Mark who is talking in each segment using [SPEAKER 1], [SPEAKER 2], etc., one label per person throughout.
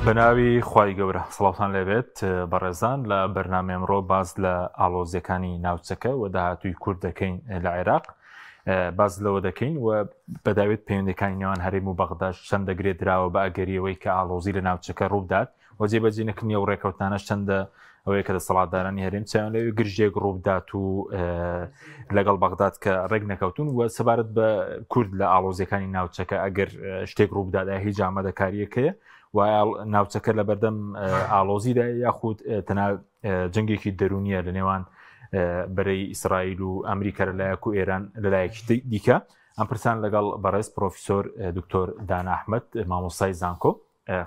[SPEAKER 1] بەناوی خوای گەورە سڵاوتان لێبێت بەڕێزان لە بەرنامە ئەمڕۆ باز لە ئاڵۆزیەکانی ناوچەکە و داهاتووی کورد دەکەین لە عێراق باز لەوە دەکەین و بەداوێت پەیوەندەکانی نێوان هەرێم و بەغداد چەند دەگرێت درراوە بە ئەگەریەوەی کە ئاڵۆزی لە ناوچەکە ڕوودات و جێبەجێ نەکردنی و ڕێکەوتانەش چەندە ئەوەیە کە دەسەڵاتدارانی هەرێم چیان لەوێ گرژێک ڕوودات و لەگەڵ بەغداد کە ڕێک نەکەوتون و سەبارەت بە کورد لە ئاڵۆزیەکانی ناوچەکە ئەگەر شتێک ڕوودات هیچ ئامادەکاریەکەیە و ناوچەکە لە بەردەم ئاڵۆزیدا یاخود تەنها جەنگێکی دەرونیە لە نێوان بەرەی ئیسرائیل و ئەمریکا لەلایەک و ئێران لەلایەکی دیکە ئەم پرسان لەگەڵ بەڕێز پرۆفیسۆر دکتۆر دانا ئەحمەد مامۆستای زانکۆ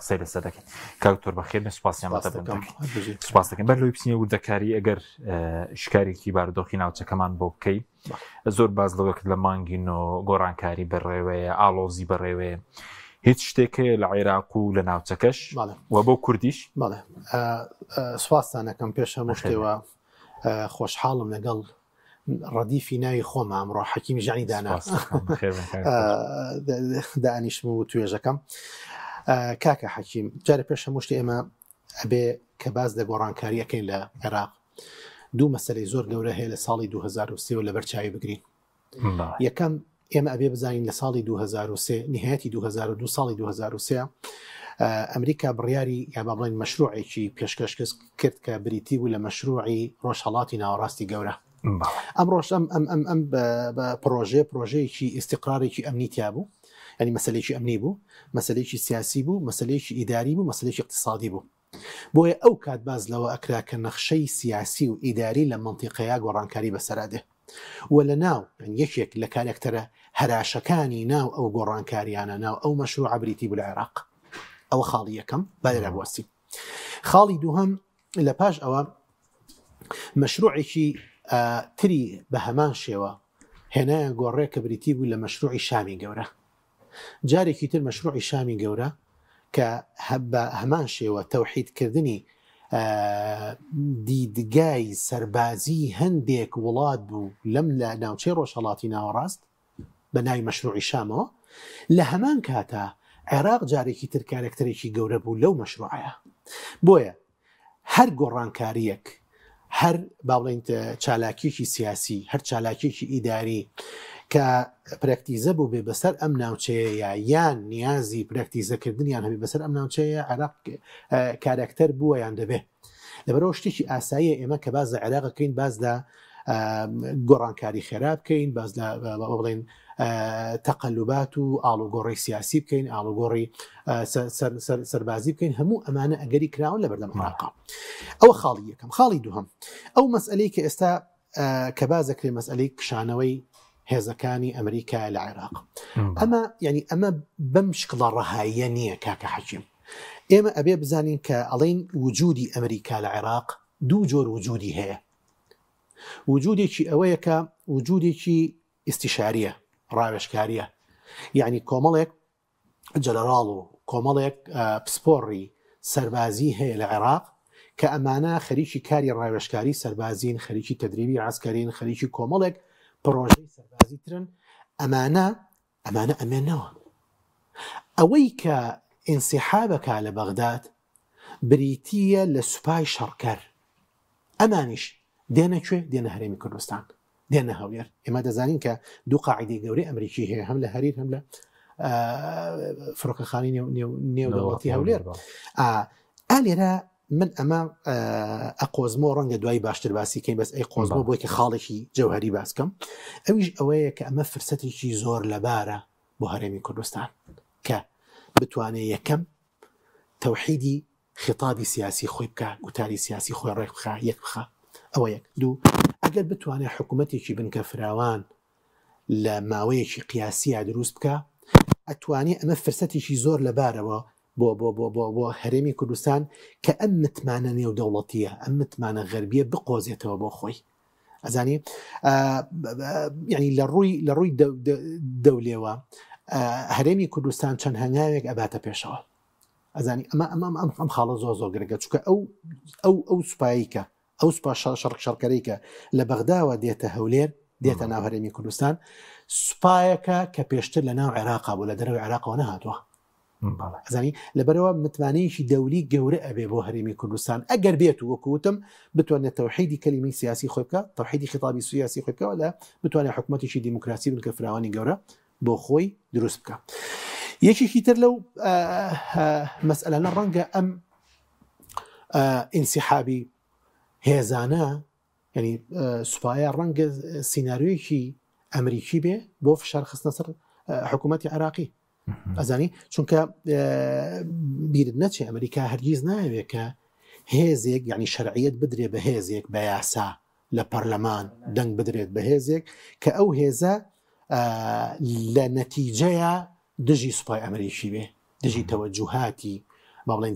[SPEAKER 1] قسەی لەسەر دەکەین. کاکتۆر بەخێر سوپاسیان سوپاس دەکەین. بەر لەوەی بچینە وردەکاری ئەگەر شکارێکی بارودۆخی ناوچەکەمان بۆ بکەیت زۆر باز لەوە کرد لە مانگین و گۆڕانکاری بەڕێوەیە ئاڵۆزی بەڕێوەیە هیچ شتێکە لە عێراق و لە ناوچەکەش و بۆ کوردیش
[SPEAKER 2] بەڵێ سوپاسانەکەم پێش هەموو شتێوە خۆشحاڵم لەگەڵ ڕەدیفی ناوی خۆمە ئەمڕۆ حەکیمی ژانی دانا دانیشم و توێژەکەم. کاکە حەکیم جارە پێش هەموو شتێ ئێمە ئەبێ کە باز لە گۆڕانکاری ئەەکەین لە عێراق دوو مەسەلەی زۆر گەورە هەیە لە ساڵی 2023 لە بەرچاوی بگرین. یەکەم ئێمە ئەبێ بزانین لە ساڵی 2023 نهایەتی 2002 ساڵی 2023 ئەمریکا بڕیاری یا با بڵێن مەشروعێکی پێشکەش کرد کە بریتی بوو لە مەشروعی ڕۆژهەڵاتی ناوەڕاستی گەورە. ئەم ڕۆژ ئەم پرۆژەیەکی ئیستیقرارێکی ئەمنیتیا بوو، ینی مەسەلێکی ئەمنی بوو، مەسەلێکی سیاسی بوو، مەسەلێکی ئیداری بوو، مەسەلێکی اقتصادی بوو. بۆیە ئەو کات باز لەوە ئەکرا کە نەخشەی سیاسی و ئیداری لە منتیقەیە گۆڕانکاری بەسەرادێ و لە ناو یەکێک لە کارێکتەرە هەراشەکانی ناو ئەو گۆڕانکاریانە ناو ئەو مەشروع بریتی بوو لە عێراق. ئەوە خاڵی یەکەم بادرا بوەستی. خاڵی دووهەم لە پاش ئەوە مەشروعێکی تری بە هەمان شێوە هێنایە گۆڕێ کە بریتی بوو لە مەشروعی شامی گەورە. جارێکی تر مەشروعی شامی گەورە کە بە هەمان شێوە تەوحیدکردنی دیدگای سەربازی هەندێک وڵات بوو لەم لە ناوچەی ڕۆژهەڵاتی ناوەڕاست بە ناوی مەشروعی شامەوە. لە هەمان کاتە عێراق جارێکی تر کارێکتەرێکی گەورە بوو لەو مەشروعەیە. بۆیە هەر گۆڕانکاریەک، هەر با بڵێن چالاکیێکی سیاسی، هەر چالاکیێکی ئیداری کە پرەکتیزە بوو بێ بەسەر ئەم ناوچەیە یان نیازی پرەکتیزەکردنیان هەبێ بەسەر ئەم ناوچەیە عێراق کارێکتەر بووە یان دەبێ. لەبەرەوە شتێکی ئاساییە ئێمە کە باز لە عێراقەکەین باز لە گۆڕانکاری خێرا بکەین، باز لە بڵێن تەقەلوبات و ئاڵوگۆڕی سیاسی بکەین، ئاڵوگۆڕی سەربازی بکەین. هەموو ئەمانە ئەگەری کراون لە بەردەم عێراق. ئەوە خاڵی یەکەم. خاڵی دووهەم ئەو مەسئلەی کە ئێستا کە بازەکرێ مەسئلەی کشانەوەی هێزەکانی ئەمریکا لە عێراق. ئەمە ینی ئەمە بەم شکڵە ڕەهاییە نییە کاکە حەکیم. ئێمە ئەبێ بزانین کە ئەڵێن وجودی ئەمریکا لە عێراق دوو جۆر وجودی هەیە. وجودێکی ئەوەیە کە وجودێکی ئیستیشاریە، ڕاوێژکاریە، یعنی کۆمەڵێک جەنەڕاڵ و کۆمەڵێک پسپۆڕی سەربازی هەیە لە عێراق کە ئەمانە خەریکی کاری ڕاوێژکاری سەربازین، خەریکی تەدریبی عسکەرین، خەریکی کۆمەڵێک پرۆژەی سەربازی ترن. ئەمانە ئەمێنەوە. ئەوەی کە ئینسیحابەکە لە بەغداد بریتیە لە سوپای شەڕکەر. ئەمانیش دێنە کوێ؟ دێنە هەرێمی کوردستان، دێنە هەولێر. ئێمە دەزانین کە دوو قاعیدەی گەورەی ئەمریکی هەیە، هەم لە هەریر هەم لە فڕۆکەخانی نێودەوڵەتی هەولێر. ئالێرە من ئەمە ئەقۆزمۆ ڕەنگە دوای باشتر باسی کەین، بەس ئەی قۆزمۆ بۆی کە خاڵێکی جەوهەری باسکەم. ئەویش ئەوەیە کە ئەمە فرسەتێکی زۆر لەبارە بۆ هەرێمی کوردستان کە بتوانێت یەکەم تەوحیدی خطابی سیاسی خۆی بکە، گوتاری سیاسی خۆی ڕێک بخە، یەک بخە. ئەوە یەک. دوو، ئەگەر بتوانێت حکوومەتێکی بنکە فراوان لە ماوەیەکی قیاسیە دروست بکە، ئەتوانێت ئەمە فرسەتێکی زۆر لەبارەوە بۆ هەرێمی کوردستان کە ئەم متمانە نێودەوڵەتیە، ئەم متمانە غەربیە بقۆزێتەوە بۆ خۆی. ئەزانی ینی لە ڕووی دەولێوە هەرێمی کوردستان چەند هەنگاوێک ئەباتە پێشەوە. ئەزانی ئەم خاڵە زۆر گرنگە، چونکە ئەو سوپاییکە ئەو سوپا شەڕکەرەیکە لە بەغداوە دێتە هەولێر، دێتە ناو هەرێمی کوردستان، سوپایەکە کە پێشتر لە ناو عێراقا بوو، لە دەرەوەی عێراقەوە نەهاتووە. ئەزانی لەبەرەوە متمانەیەکی دەوری گەورە ئەبێ بۆ هەرێمی کوردستان ئەگەر بێت و وەکوتم بتوانێت تەوحیدی کەلیمەی سیاسی خۆی بکە تەوحیدی خیتابی سیاسی خۆی بکە لە بتوانێت حکومەتێکی دیموکراسی بنکە فراوانی گەورە بۆ خۆی دروست بکە. یەکێکی تر لەو مەسئلانە ڕەنگە ئەم ئینسیحابی هێزانە ینی سوپایە ڕەنگە سیناریۆیەکی ئەمریکی بێ بۆ فشار خستنە سەر حکوومەتی عراقی. ئەزانی چونکە بیرت نەچێ ئەمریکا هەرگیز ناوێت کە هێزێک یعنی شەرعیەت بدرێت بە هێزێک بە یاسا لە پەرلەمان دەنگ بدرێت بە هێزێک کە ئەو هێزە لە نەتیجەیە دژی سوپای ئەمریکی بێ دژی تەوەجوهاتی با بڵێن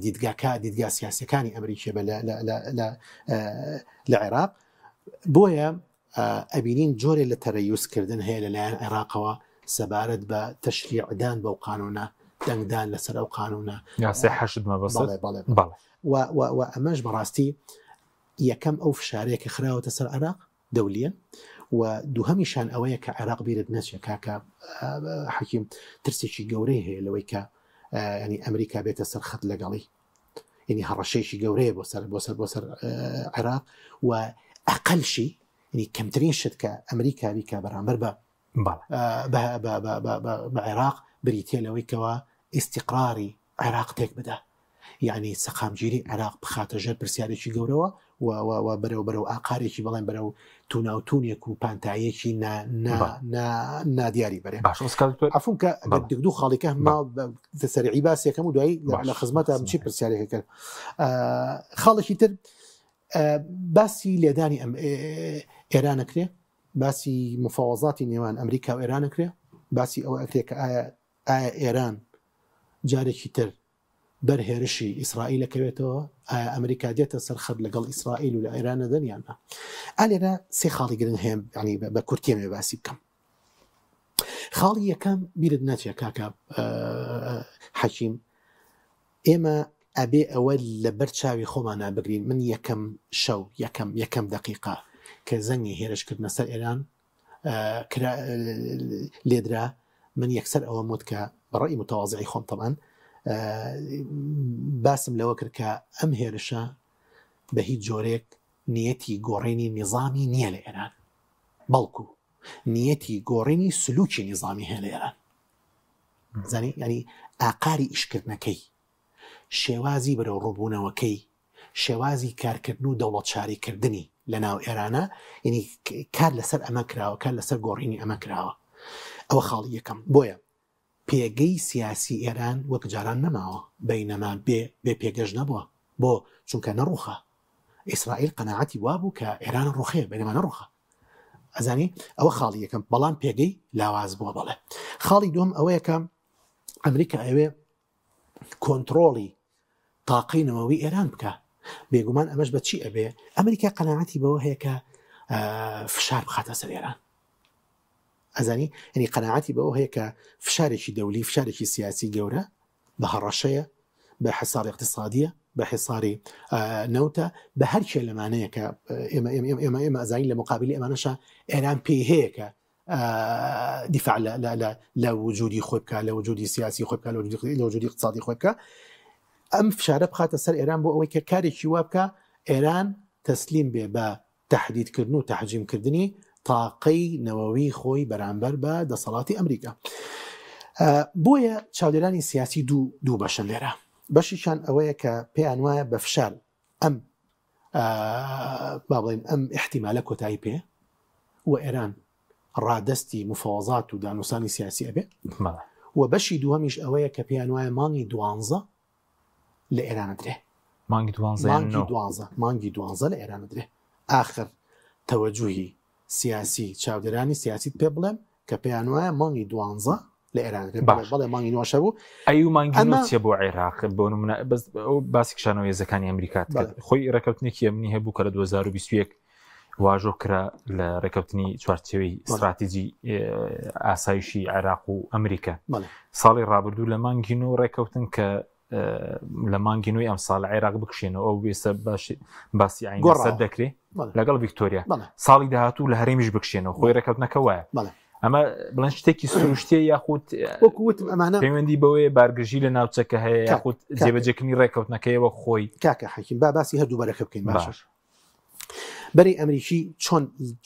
[SPEAKER 2] دیدگا سیاسەکانی ئەمریکی بە لە عێراق. بۆیە ئەبینین جۆرێ لە تەرەیوسکردن هەیە لەلایەن عێراقەوە سەبارەت بە تەشریعدان بەو قانونە دەنگدان لەسەر ئەو قانونە و ئەمەش بەڕاستی یەکەم ئەو فشارەیە کە خراوەتە سەر عێراق دەولیە و دووهەمیشان ئەوەیە کە عێراق بیرت نەچێ کاکە حەکیم ترسێکی گەورەی هەیە لەوەی کە ینی ئەمریکا بێتە سەر خەت لەگەڵی ینی هەڕەشەیەکی گەورەیە بۆ سەر عێراق و ئەقەلشی ینی کەمترین شت کە ئەمریکا بیکە بەرامبەر بە عێراق بریتێ لەوەی کەەوە ئیستیقراری عێراق تێک بدە یعنی سەقامگیری عێراق بخاتە ژەر پرسیارێکی گەورەوە و بەرەو ئاقارێکی بەڵێن بەرەو توناوتونێک و پانتایەکی نادیاری بەرێ عفون کە دوو خاڵیکە ما سەرعی باسیەکەم و دوایی لە خزمەتە چی پرسیارێکە کرد. خاڵێکی تر باسی لێدانی ئێرانەکرێ باسی مفاوەزاتی نێوان ئەمریکا و ئێرانەکرێ باسی ئەوە ئەکرێ کە ئایا ئێران جارێکی تر بەرهێرشی ئیسرائیل لەکەوێتەوە ئایا ئەمریکا دێتە سەرخەت لەگەڵ ئیسرائیل و لە ئێرانە دەنیانە ئالێرە سێ خاڵی گرنگ هەیە ینی بە کورتێمێ باسی بکەم. خاڵی یەکەم بیرت نەچێت کاکە حەکیم ئێمە ئەبێ ئەوە لە بەر چاوی خۆمانە بگرین من یەکەم شەو یەکەم دقیقا کە زەنگی هێرشکردنە سەر ئێران لێدرا من یەکسەر ئەوە وت کە بەڕێی متەواضعی خۆم تەمان باسم لەوە کرد کە ئەم هێرشە بە هیچ جۆرێک نیەتی گۆڕینی نظامی نییە لە ئێران بەڵکو نیەتی گۆڕینی سلوکی نظامی هەیە لە ئێران زانی ینی ئاقاری ئیشکردنەکەی شێوازی بەرەو ڕووبوونەوەکەی شێوازی کارکردن و دەوڵەت شاریکردنی لە ناو ئێرانە ینی کار لەسەر ئەمە کراوە کار لەسەر گۆڕینی ئەمە کراوە. ئەوە خاڵی یەکەم. بۆیە پێگەی سیاسی ئێران وەک جاران نەماوە بەینەما بێ پێگەش نەبووە بۆ چونکە نەڕوخە ئیسرائیل قەناعەتی وابوو کە ئێران ڕوخێ بەینەما نەڕوخە ئەزانی ئەوە خاڵی یەکەم بەڵام پێگەی لاواز بووە. بەڵێ خاڵی دوم ئەوەیە کە ئەمریکا ئەوێ کۆنتڕۆڵی تاقی نەوەوی ئێران بکە بێگومان ئەمەش بە چی ئەبێ ئەمریکا قەناعەتی بەوە هەیە کە فشار بخاتە سەر ئێران ئەزانی ینی قەناعەتی بەوە هەیە کە فشارێکی دەولی فشارێکی سیاسی گەورە بە هەڕەشەیە بە حساری اقتصادیە بە حساری نەوتە بە هەر کێ لەمانەیە کە ئێمە ئەزانی لە مقابلی ئەمانەشە ئێران پێی هەیە کە دیفاع لە وجودی خۆی بکە لە وجودی سیاسی خۆی بکە لە وجودی اقتصادی خۆی بکە ئەم فشارە بخاتە سەر ئێران بۆ ئەوەی کە کارێکی وا بکە ئێران تەسلیم بێ بە تەحدیدکردن و تەحجیمکردنی تاقەی نەوەوی خۆی بەرامبەر بە دەسەڵاتی ئەمریکا. بۆیە چاودێرانی سیاسی دوو بەشن لێرە بەشیشان ئەوەیە کە پێیان وایە بە فشار ئەم با بڵێن ئەم احتیمالە کۆتایی پێ و ئێران ڕادەستی مفاوەزات و دانووسانی سیاسی ئەبێ و بەشی دووەمیش ئەوەیە کە پێیان وایە مانگی 12 لە ئێرانە درێ مانگی 12 لە ئێرانە درێ ئاخر تەوەجوهی سیاسی چاودێرانی سیاسی پێ بڵێم کە پێیان وایە مانگی 12 لە ئێران بەڵێ مانگی نوۆشە بوو
[SPEAKER 1] ئەی و مانگی نوچێ بۆ عێراق بۆ نمونە باسی کشانەوە هێزەکانی ئەمریکا خۆی ڕێکەوتنێکی ئەمنی هەبوو کە لە 2021 واژۆ کرا لە ڕێکەوتنی چوارچێوەی استراتیجی ئاسایشی عێراق و ئەمریکا ساڵی ڕابردوو لە مانگی نۆ ڕێکەوتن کە لە مانگی نوێی ئەم ساڵ عێراق بکشێنەوە ئەو بێسە باسی عین سەر دەکرێت لەگەڵ ڤیکتۆریا ساڵی داهاتوو لە هەرێمیش بکشێنەوە خۆی ڕێکەوتنەکە وایە ئەمە بڵێن شتێکی سروشتێ یاخود
[SPEAKER 2] وەکووتم ئەمانە
[SPEAKER 1] پەیوەندی بەوەی بارگژی لە ناوچەکە هەیە یاخود جێبەجێکردنی ڕێکەوتنەکەیەوە خۆی
[SPEAKER 2] کاکە حەکیم باسی هەردوو بەرەکە بکەین باشە بەری ئەمریکی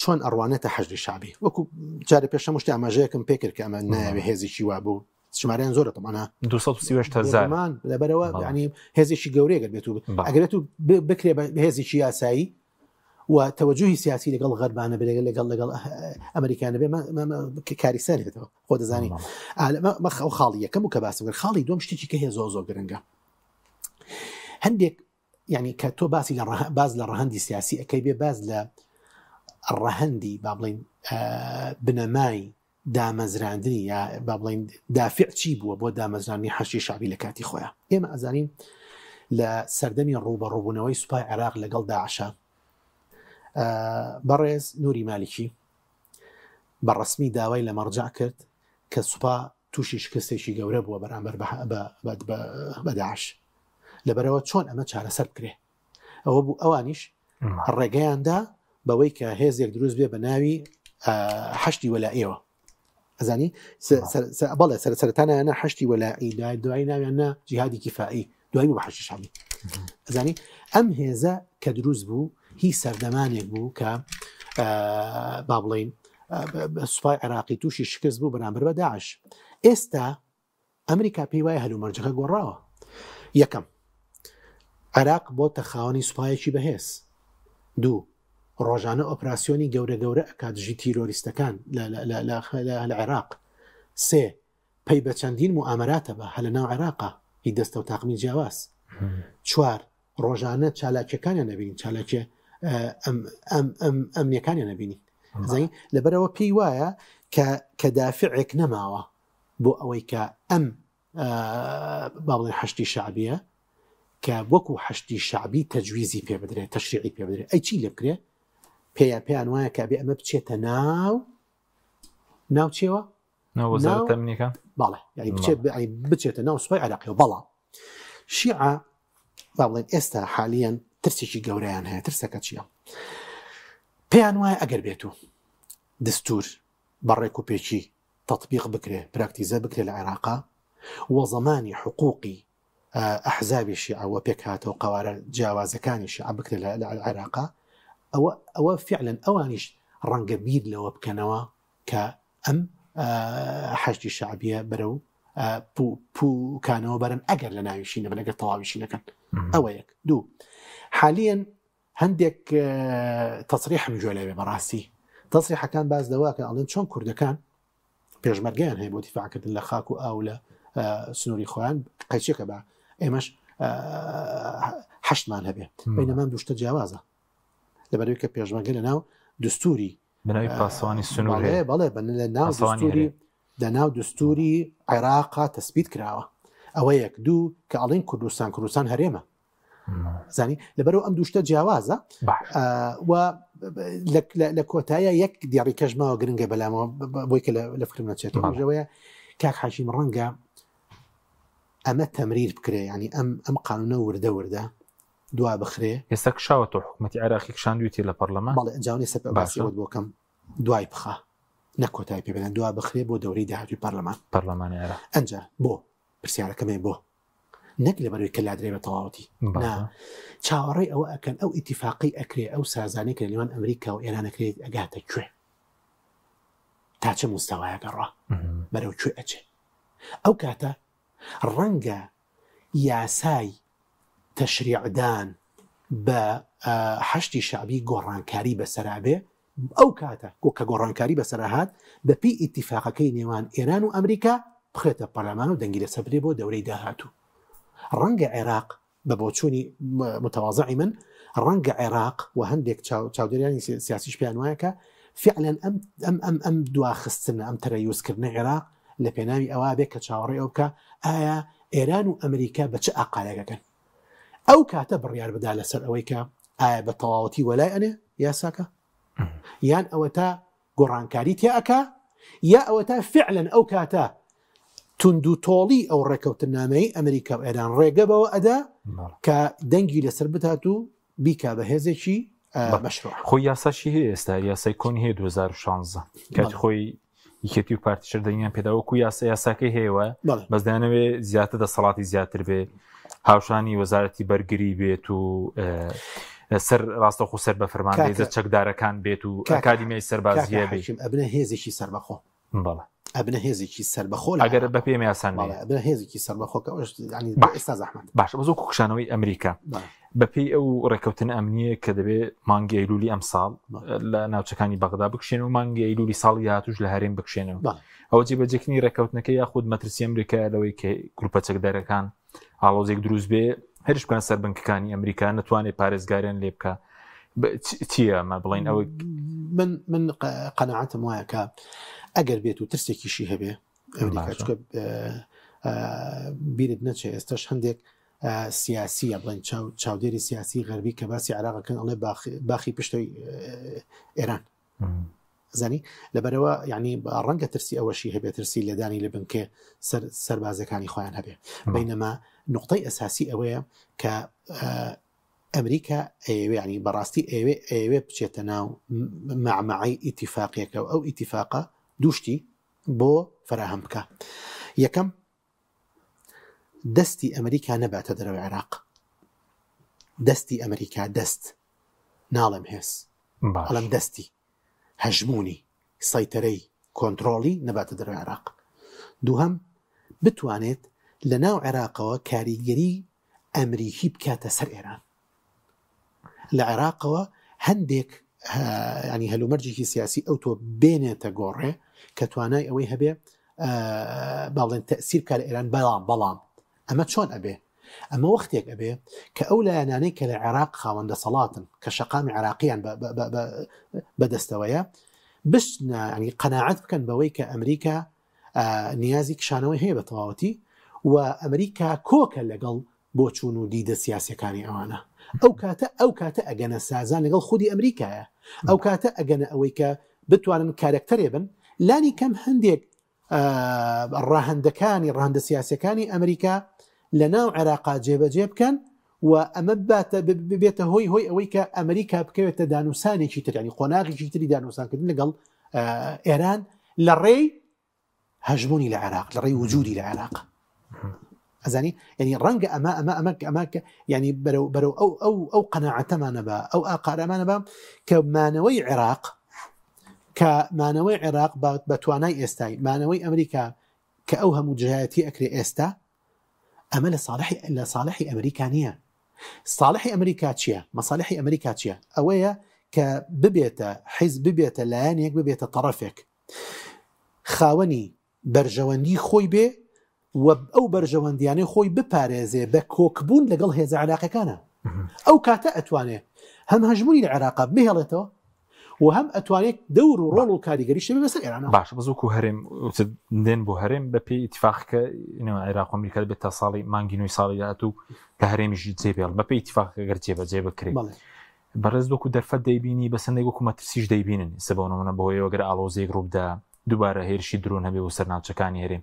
[SPEAKER 2] چۆن ئەڕوانێتە حەشدی شعبی وەکو جارە پێشەم شتی ئاماژەیەکم پێکرد کە ئەمە نایەوێ هێزێکی وا بوو ژمارەیان زۆرە تەمانە
[SPEAKER 1] 230,000
[SPEAKER 2] لەبەرەوە ینی هێزێکی گەورەیەگەر بێت و ئەگەرێت و بکرێ بە هێزێکی یاسایی و تەوەجوهی سیاسی لەگەڵ غەربانە بێ لەگەڵ ئەمریکانە بێ کاری سەرێتەوە خۆ دەزانی ئەو خاڵی یەکەم و کە باسم کرد خاڵی دوم شتێکی کە هەیە زۆر گرنگە هەندێک یعنی کە تۆ باز لە ڕەهەندی سیاسی ئەەکەی بێ باز لە ڕەهەندی با بڵین بنەمای دامەزراندنی یا با بڵین دافع چی بووە بۆ دامەزرانی حەشی شعبی لە کاتی خۆیان ئێمە ئەزانین لە سەردەمی ڕوبەڕووبوونەوەی سوپای عێراق لەگەڵ داعشە بەڕێز نوری مالیکی بەڕسمی داوای لە مەرجع کرد کە سوپا تووشی شکستێکی گەورە بووە بەرامبەر بە داعش لەبەرەوە چۆن ئەمە چارەسەر بکرێ ئەوە بوو ئەوانیش ڕێگەیاندا بەوەی کە هێزێک دروست بێ بە ناوی حەشتی وەلائیەوە ئەزانی بەڵێ سەرەتانیانە حەشتی وەلائی دوای ناویانە جیهادی کیفائی دوای بوو بە حەشتی شعبی ئەزانی ئەم هێزە کە دروست بوو هی سەردەمانێک بوو کە با بڵین سوپای عێراقی تووشی شکست بوو بەرامبەر بە داعش ئێستا ئەمریکا پێی وایە هەلومەرجەکە گۆڕاوە یەکەم عێراق بۆ تەخاوەنی سوپایەکی بەهێز دوو ڕۆژانە ئۆپراسیۆنی گەورە ئەکاتژی تیرۆریستەکان لە عێراق سێ پەی بە چەندین موامەراتە بە هە لە ناو عێراقا هی دەستە و تاقمی جیاواز چوار ڕۆژانە چالاکیەکانیان نەبینین چالاکێ ئەمنیەکانیان نەبینی زەین لەبەرەوە پێی وایە کە دافعێک نەماوە بۆ ئەوەی کە ئەم با بڵێن حەشتی شعبیە کە وەکو حەشتی شعبی تەجویزی پێ بدرێت تەشریعی پێ بدرێت ئەی چی لێ بکرێ پێیان وایە کە بێ ئەمە بچێتە ناو چێوە
[SPEAKER 1] وەزارەتە ئەمنیەکان
[SPEAKER 2] باڵێ یعنی بچێتە ناو سوپای عێراقیەوە بەڵام شیعە با بڵێن ئێستا حالیان ترسێکی گەورەیان هەیە ترسەکە چییە پێیان وایە ئەگەر بێت و دستور بەڕێک و پێچی تطبیق بکرێ پراکتیزە بکرێ لە عێراقا وەزەمانی حقوقی ئەحزابی شیعە وە پێک هاتەوە قەوارە جیاوازەکانی شیعە بکرێ لە عێراقا ئەوە فعلا ئەوانیش ڕەنگە بیر لەوە بکەنەوە کە ئەم حەشتی شعبیە بەرەو پوکانەوە بەرن ئەگەر لە ناویشینە بن ئەگەر تەواویشینەکەن ئەوە یەک دوو حالیان هەندێک تەسریحم جوێ لەوێ بەڕاستی تەسریحەکان باز دەوا کە ئەڵێن چۆن کوردەکان پێشمەرگیان هەیە بۆ دیفاعکردن لە خاک و ئاو لە سنووری خۆیان قەیچێکە بە ئێمەش حەشتمان هەبێ بەینەمان دوشتە جیاوازە لەبەرەوەی کە پێشمەرگە لە ناو دستوری
[SPEAKER 1] بناوی پاسەوانی سنوورێ
[SPEAKER 2] بەڵێ لە ناو دستوری دەناو دستوری عێراقا تەسبیت کراوە ئەوە یەک دوو کە ئەڵین کوردستان هەرێمە زانی لەبەرەوە ئەم دوشتە جیاوازە و لە کۆتایە یەک دیاڕی کەژماوە گرنگە بەلامەوە بۆی کە لە فکرم نەچێتەوە ژەوەیە کاک حاجیم ڕەنگە ئەمە تەمریر بکرێ ینی ئەم قانونە وردە دوا بخرێ
[SPEAKER 1] ئێستا کشاوە تۆ حکومەتی عێراقی کشاندویەتی لە پەرلەمان
[SPEAKER 2] بەڵێ ئەنجامی سەر باسیەوەت بۆکەم دوای بخە نەکۆتای پێ بدەن دوا بخرێ بۆ دەورەی داهاتووی
[SPEAKER 1] پەرلەمانی عێراق
[SPEAKER 2] ئەنجا بۆ پرسیارەکەمێ بۆ نەک لەبەروی کە لادرێ بە تەواوەتی چاوەڕێی ئەوە ئەکەن ئەو ئیتیفاقی ئەکرێ ئەو سازانەی کە لە نێوان ئەمریکا و ئێرانەکرێت ئەگاتە کوێ تا چه مستەوایە گەڕا بەرەو کوێ ئەچێ ئەو کاتە ڕەنگە یاسای تەشریعدان بە حەشتی شعبی گۆڕانکاری بەسەرابێ ئەو کاتە کە گۆڕانکاری بەسەرهات بەپی ئیتیفاقەکەی نێوان ئێران و ئەمریکا بخێتە پەرلەمان و دەنگی لەسەر بێ بۆ دەورەی داهاتوو ڕەنگە عێراق بە بۆچوونی متەواضعی من ڕەنگە عێراق و هەندێک چاودێریانی سیاسیش پێیان وایە کە فعلا ئەم دواخستنە ئەم تەرەیوزکردنە عێراق لە پێناوی ئەوە بێت کە چاوەڕێ ئەو بکە ئایا ئێران و ئەمریکا بە چه ئاقالەکەن ئەو کاتە بڕیار بدا لەسەر ئەوەی کە ئایا بە تەواوەتی وەلای ئەنێ یاساکە یان ئەوە تا گۆڕانکاری تێئەکا یا ئەوە تا فعلا ئەو کاتە تونند و تۆڵی ئەو ڕێکەوتنامەی ئەمریکا و ئێران ڕێگە بەوە ئەدا کە دەنگی لەسەر بتات و بیکا بە هێزێکی مەشروع
[SPEAKER 1] خۆی یاساشی هەیە ئێستا یاسای کۆنی هەیە 2016 کاتی خۆی یەکێتی و پارتیشەر دەنگیان پێداوەکو یاساکەی هەیەوە بەس دەیانەوێت زیاتر دەسەڵاتی زیاتر بێ هاوشانی وەزارەتی بەرگری بێت و سەر ڕاستەخۆ سەر بە فەرماندەی چەکدارەکان بێت و ئەکادیمیای سەربازیە بێت
[SPEAKER 2] ئەبنە هێزێکی سەربەخۆ
[SPEAKER 1] بەڵێ
[SPEAKER 2] ئەبنە هێزێکی سەربەخۆ
[SPEAKER 1] ئەگەر بە پێم یاسان
[SPEAKER 2] ئەبنە هێزێکی سەربەخۆ ئێستا زەحمەت
[SPEAKER 1] باش بەزۆ کوشانەوەی ئەمریکا بەپێی ئەو ڕێکەوتن ئەمنیە کە دەبێت مانگی ئەیلولی ئەم ساڵ لە ناوچەکانی بەغدا بکشێنەوە مانگی ئەیلولی ساڵی هاتوش لە هەرێم بکشێنەوە ئەوە جێبەجێکنی ڕێکەوتنەکە یاخود مەترسی ئەمریکا لەوەی کە گروپە چەکدارەکان ئاڵۆزێک دروست بێ هەرش بکەن سەر بنکەکانی ئەمریکا نەتوانێت پارێزگاریان لێ بکە چییە مە بڵین ئەوە
[SPEAKER 2] من قەناعەتم وایە کە ئەگەر بێت و ترسێکیشی هەبێ ئەمریکا بیرت نەچێ ئێستاش هەندێک سیاسیە بڵێن چاودێری سیاسی غەربی کە باسی عراقەکەن ئەڵێ باخی پشتەوەی ئێران زانی لەبەرەوە ینی ڕەنگە ترسی ئەوەشی هەبێ ترسی لێدانی لە بنکێ سەربازەکانی خۆیان هەبێ بەینەما نقطەی ئەساسی ئەوەیە کە ئەمریکا ینی بەڕاستی ئێوێ بچێتە ناو مەعمەعەی ئیتیفاقیەکە و ئەو ئیتیفاقە دووشتی بۆ فراهەم بکە یەکەم دەستی ئەمریکا نەباتە دەرەوەی عێراق دەستی ئەمریکا دەست ناڵێم هێز ئەڵەم دەستی هەژمونی سەیتەرەی کۆنتڕۆڵی نەباتە دەرەوەی عێراق دووهەم بتوانێت لە ناو عێراقەوە کاریگەری ئەمریکی بکاتە سەر ئێران لە عێراقەوە هەندێک ینی هەلومەرجێکی سیاسی ئەو تۆ بێنێتە گۆڕێ کە توانای ئەوەی هەبێ باڵێن تەسیر بکات لە ئێران بەڵام ئەمە چۆن ئەبێ ئەمە وەختێک ئەبێ کە ئەو لایەنانەی کە لە عێراق خاوەندە سەڵاتن کە شەقامی عێراقیان بەدەستەوەیە ینی قەناعەت بکەن بەوەی کە ئەمریکا نیازی کشانەوەی هەیە بە تەواوەتی و ئەمریکا کۆکە لەگەڵ بۆ چوون و دیدە سیاسەکانی ئەوانە ئەو کاتە ئەگەنە سازان لەگەڵ خودی ئەمریکایە ئەو کاتە ئەگەنە ئەوەی کە بتوانن کارکتەرێ بن لانی کەم هەندێک ڕاهەندە سیاسەکانی ئەمریکا لە ناو عێراقا جێبەجێ بکەن و ئەمە بێتە هۆی ئەوەی کە ئەمریکا بکەوێتە دانوسانێکی تر ینی قۆناغێکی تری دانوسانکردن لەگەڵ ئێران لە ڕێی هەژمونی لە عێراق لە ڕێی وجودی لە عێراق ئەزانی ینی ڕەنگە ئەمە ینی بەرەو ئەو قەناعەتەمانە بە ئەو ئاقارەمانە بە کە مانەوەی عێراق بە توانای ئێستای مانەوەی ئەمریکا کە ئەو هەموو جهایەتی ئەکرێ ئێستا ئەمە لە صالحی ئەمریکا نییە صالحی ئەمریکا چییە مەصالحی ئەمریکا چییە ئەوەیە کە ببێتە حیزب ببێتە لایەنێک ببێتە تەڕەفێک خاوەنی بەرژەوەندی خۆی بێ و ئەو بەرژەوەندیانەی خۆی بپارێزێ بە کۆکبوون لەگەڵ هێزە عێراقیەکانە ئەو کاتە ئەتوانێت هەم هەژمونی لە عێراقا بهێڵێتەوە و هەم ئەتوانێت دەور و ڕۆڵ و کاریگەری شەبێ بەسەر ئێرانە
[SPEAKER 1] باش بزووکو هەرێم دێن بۆ هەرێم بەپێی ئیتیفاقکە عێراق و ئەمریکا بێت تا ساڵی مانگی نوێی ساڵی داهاتوو کە هەرێمیشی جێبێڵ بەپێی ئیتیفاقەکە گەر جێبەجێ بکرێت بەڕێز دۆکو دەرفەت دەیبینی بە سندێک وەکو مەترسیش دەیبینن سەبەونەمەە بەهۆیەوە گەر ئاڵۆزەیەک ڕووبدا دووبارە هێرشی درۆن هەبێ و سەرناوچەکانی هەرێم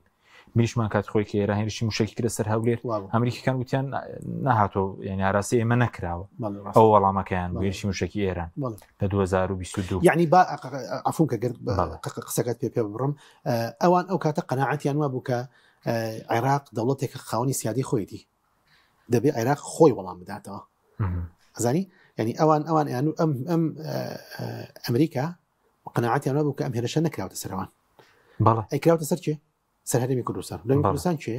[SPEAKER 1] میشمان کات خۆی کە ئێران هێرشی موشکی کرد سەر هەولێر ئەمریکیەکان وتیان نەهاتۆ یعنی ئاراسی ئێمە نەکراوە ئەو وەڵامەکەیان بۆ هێرشی موشکی ئێران لە 2022
[SPEAKER 2] یعنی با عفوون کە قسەکەت پێ بڕم ئەوان ئەو کاتە قەناعەتیان وا بوو کە عێراق دەوڵەتێک خاوەنی سیادی خۆیەتی دەبێت عێراق خۆی وەڵام بداتەوە ئەزانی ینی ئەوان ئەم ئەمریکا قەناعەتیان وا بوو کە ئەم هێرشە نەکراوەتە سەرەوان ئەیکراوەتە سەر چێ سەر هەرێمی کوردستان لەمی کوردستان چێ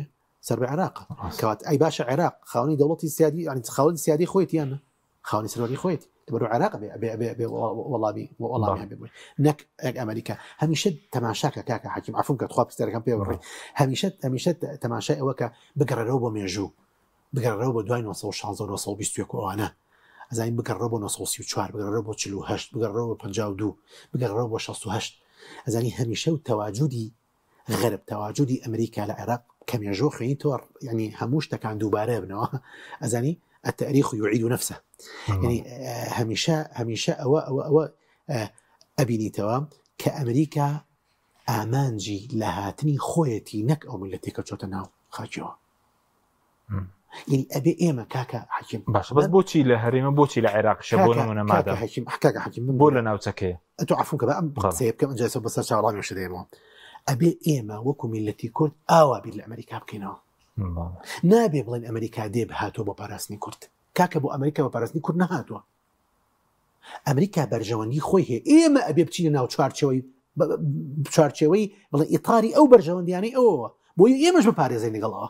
[SPEAKER 2] سەر بە عێراق کەوات ئەی باشە عێراق خاوەنی دەوڵەتی سیادی ینی خاوەنی سیادی خۆیەتیانە خاوەنی سەرۆری خۆیەتی لەبەرەوە عێراق بێ وەڵامی هەبێ بووی نەک ئەمریکا هەمیشە تەماشاکە کاکە حەکیم عفوون کە خوا پرسیارەکەم پێ بڕێ هەمیشە تەماشای ئەوە کە بگەڕێرەوە بۆ مێژوو بگەڕێرەوە بە دوای 1960 ئەوانە ئەزانین بگەڕێرەوە بۆ 1934 بگەڕێرەوە بۆ 48 بگەڕێرەوە بۆ 52 بگەڕێرەوە بۆ 68 ئەزانی هەمیشە و تەواجودی غەرب تەواجودی ئەمریکا لە عێراق کە مێژۆ خوێنی تۆ ینی هەموو شتەکان دووبارە بنەوە ئەزانی التاريخ يعيد نفسه يعني هەمیشە ئەوە ئەبینیتەوە کە ئەمریکا ئامانجی لە هاتنی خۆیەتی نەک ئەو میلەتێکە چۆتە ناو خاکیەوە یعنی ئەبێ ئێمە کاکە حەکیم
[SPEAKER 1] باشە بەس بۆچی لە هەرێمە بۆچی لە عێراقشە بۆ نمونە مادە
[SPEAKER 2] حەکیم بۆ
[SPEAKER 1] لە ناوچەکەیە
[SPEAKER 2] ئەتۆ عفوون کە بە ئەم قسەیە بکەم ئەنجا بەسەر چاوەڕامی شدەیەمەوە ئەبێ ئێمە وەکو میلەتی کورد ئاوا بیر لە ئەمریکا بکەینەوە. نابێ بڵێن ئەمریکا دێ بهاتۆ بۆ پاراستنی کورد، کاکە بۆ ئەمریکا بە پاراستنی کورد نەهاتووە. ئەمریکا بەرژەوەندی خۆی هەیە، ئێمە ئەبێ بچینە ناو چوارچێوەی بڵێ ئیتاری ئەو بەرژەوەندیانەی ئەوەوە بۆی ئێمەش بپارێزین لەگەڵەوە.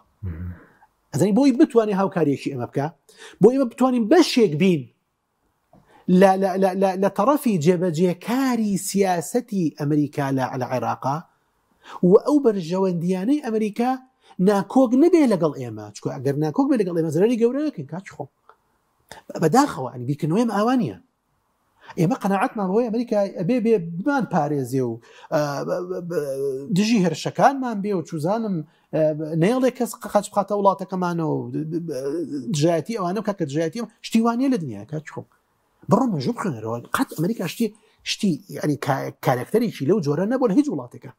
[SPEAKER 2] ئەزانی بۆی بتوانین هاوکاریەکی ئێمە بکە، بۆ ئێمە بتوانین بەشێک بین لە تەڕەفی جێبەجێکاری سیاسەتی ئەمریکا لە عێراقا، و ئەو بەرژەوەندیانەی ئەمریکا ناکۆک نەبێ لەگەڵ ئێمە، چکە ئەگەر ناکۆک بێ لەگەڵ ئێمە زەرەری گەورەکەین کاچ خۆ بەداخەوە ئەنی بیرکردنەوەی ئاوانە. ئێمە قەناعەتمان بۆی ئەمریکا ئەبێ بێ بمان پارێزێ و دژی هێرشەکانمان بێ و چوزانم نێڵێ کەس قەچ بخاتە وڵاتەکەمانەوە دژایەتی ئەوانە بکە کە دژایەتی شتیوانیە لە دنیا کاچ خۆ بڕۆ مەژوو بخوێنەرەوە. قەت ئەمریکا شتی ینی کارکتەرێکی لەو جۆرە نەبوو لە هیچ وڵاتێکە.